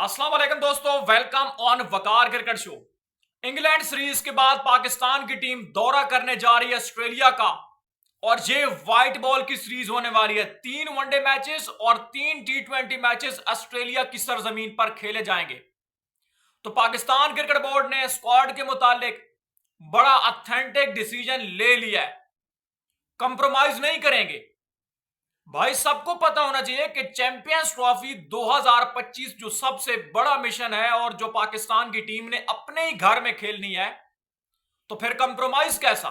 अस्सलाम वालेकुम दोस्तों, welcome on Waqar cricket show. England series के बाद पाकिस्तान की टीम दौरा करने जा रही है ऑस्ट्रेलिया का। और ये व्हाइट बॉल की सीरीज होने वाली है। 3 वनडे मैचेस और 3 T20 मैचेस ऑस्ट्रेलिया की सरजमीन पर खेले जाएंगे। तो पाकिस्तान क्रिकेट बोर्ड ने स्क्वाड के मुतालिक बड़ा ऑथेंटिक डिसीजन ले लिया है। कंप्रोमाइज नहीं करेंगे। भाई सबको पता होना चाहिए कि चैंपियंस ट्रॉफी 2025 जो सबसे बड़ा मिशन है और जो पाकिस्तान की टीम ने अपने ही घर में खेलनी है, तो फिर कंप्रोमाइज कैसा।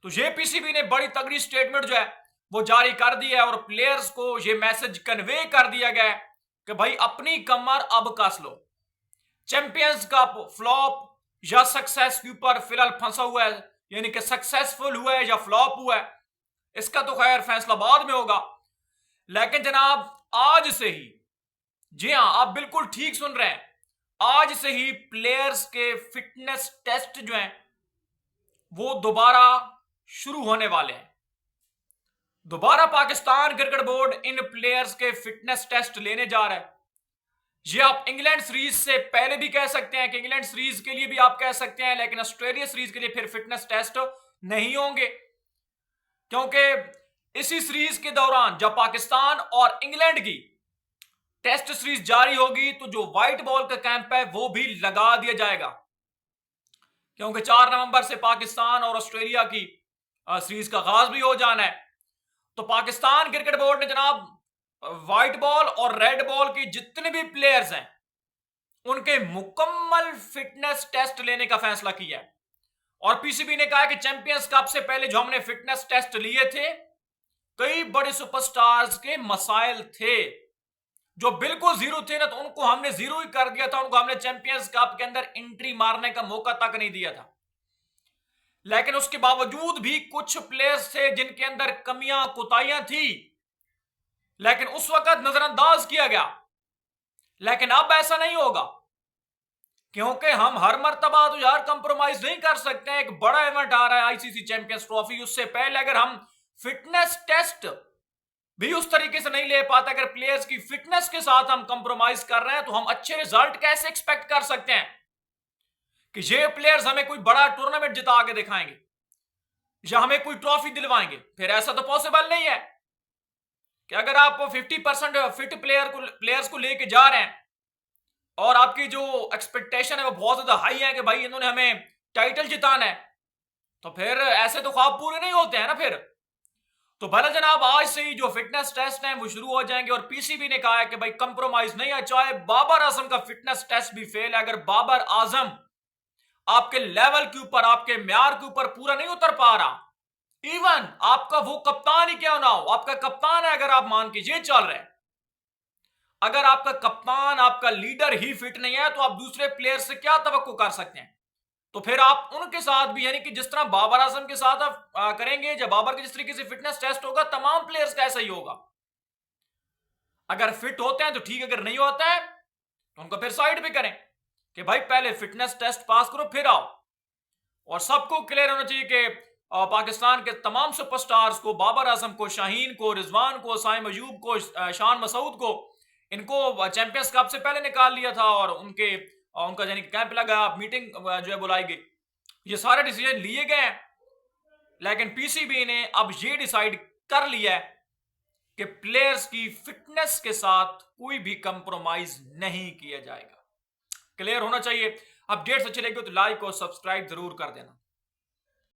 तो जेपीसीबी ने बड़ी तगड़ी स्टेटमेंट जो है वो जारी कर दी है और प्लेयर्स को ये मैसेज कन्वे कर दिया गया है कि भाई अपनी कमर अब कस लो। चैंपियंस कप फ्लॉप या सक्सेस के ऊपर फिलहाल फंसा हुआ है, यानी कि सक्सेसफुल हुआ है या फ्लॉप हुआ है, इसका तो खैर फैसला बाद में होगा। लेकिन जनाब आज से ही, जी हां आप बिल्कुल ठीक सुन रहे हैं, आज से ही प्लेयर्स के फिटनेस टेस्ट जो हैं वो दोबारा शुरू होने वाले हैं। दोबारा पाकिस्तान क्रिकेट बोर्ड इन प्लेयर्स के फिटनेस टेस्ट लेने जा रहा है। ये आप इंग्लैंड सीरीज से पहले भी कह सकते हैं कि इंग्लैंड सीरीज के लिए भी आप कह सकते हैं, लेकिन ऑस्ट्रेलिया सीरीज के लिए फिर फिटनेस टेस्ट नहीं होंगे, क्योंकि इसी सीरीज के दौरान जब पाकिस्तान और इंग्लैंड की टेस्ट सीरीज जारी होगी तो जो व्हाइट बॉल का कैंप है वो भी लगा दिया जाएगा, क्योंकि 4 नवंबर से पाकिस्तान और ऑस्ट्रेलिया की सीरीज का आगाज भी हो जाना है। तो पाकिस्तान क्रिकेट बोर्ड ने जनाब व्हाइट बॉल और रेड बॉल की जितने भी प्लेयर्स हैं उनके मुकम्मल फिटनेस टेस्ट लेने का फैसला किया है। और पीसीबी ने कहा कि चैंपियंस कप से पहले जो हमने फिटनेस टेस्ट लिए थे, कई बड़े सुपरस्टार्स के मसाइल थे जो बिल्कुल जीरो थे ना, तो उनको हमने जीरो ही कर दिया था। उनको हमने चैंपियंस कप के अंदर एंट्री मारने का मौका तक नहीं दिया था। लेकिन उसके बावजूद भी कुछ प्लेयर्स थे जिनके अंदर कमियां कोताहियां थी, लेकिन उस वक्त नजरअंदाज किया गया। लेकिन अब ऐसा नहीं होगा, क्योंकि हम हर मर्तबा तो यार कंप्रोमाइज नहीं कर सकते हैं। एक बड़ा इवेंट आ रहा है आईसीसी चैंपियंस ट्रॉफी, उससे पहले अगर हम फिटनेस टेस्ट भी उस तरीके से नहीं ले पाते, अगर प्लेयर्स की फिटनेस के साथ हम कंप्रोमाइज कर रहे हैं, तो हम अच्छे रिजल्ट कैसे एक्सपेक्ट कर सकते हैं कि ये प्लेयर्स हमें कोई बड़ा टूर्नामेंट जिता के दिखाएंगे या हमें कोई ट्रॉफी दिलवाएंगे। फिर ऐसा तो पॉसिबल नहीं है कि अगर आप 50% फिट प्लेयर्स को लेके जा रहे हैं और आपकी जो एक्सपेक्टेशन है वो बहुत ज्यादा हाई है कि भाई इन्होंने हमें टाइटल जिताना है, तो फिर ऐसे तो ख्वाब पूरे नहीं होते हैं ना फिर। तो भला जनाब आज से ही जो फिटनेस टेस्ट हैं वो शुरू हो जाएंगे और पीसीबी ने कहा है कि भाई कंप्रोमाइज नहीं है, चाहे बाबर आजम का फिटनेस टेस्ट भी फेल है। अगर बाबर आजम आपके लेवल के ऊपर, आपके म्यार के ऊपर पूरा नहीं उतर पा रहा, इवन आपका वो कप्तान ही क्यों ना हो, आपका कप्तान है, अगर आप मान के ये चल रहे हैं, अगर आपका कप्तान, आपका लीडर ही फिट नहीं है, तो आप दूसरे प्लेयर से क्या तवक्को कर सकते हैं। तो फिर आप उनके साथ भी, यानी कि जिस तरह बाबर आजम के साथ आप करेंगे, जब बाबर के जिस तरीके से फिटनेस टेस्ट होगा, तमाम प्लेयर्स का ऐसा ही होगा। अगर फिट होते हैं तो ठीक, अगर नहीं होता है तो उनको फिर साइड पे करें कि भाई पहले फिटनेस टेस्ट पास करो फिर आओ। और सबको क्लियर होना चाहिए कि पाकिस्तान के तमाम सुपरस्टार्स को, बाबर आजम को, शाहीन को, रिजवान को, साइम अयूब को, शान मसूद को, इनको चैंपियंस कप से पहले निकाल लिया था और उनका यानी कैंप लगा, मीटिंग जो है बुलाई गई, ये सारे डिसीजन लिए गए हैं। लेकिन पीसीबी ने अब ये डिसाइड कर लिया है कि प्लेयर्स की फिटनेस के साथ कोई भी कंप्रोमाइज नहीं किया जाएगा। क्लियर होना चाहिए। अपडेट्स अच्छी लगी तो लाइक और सब्सक्राइब जरूर कर देना।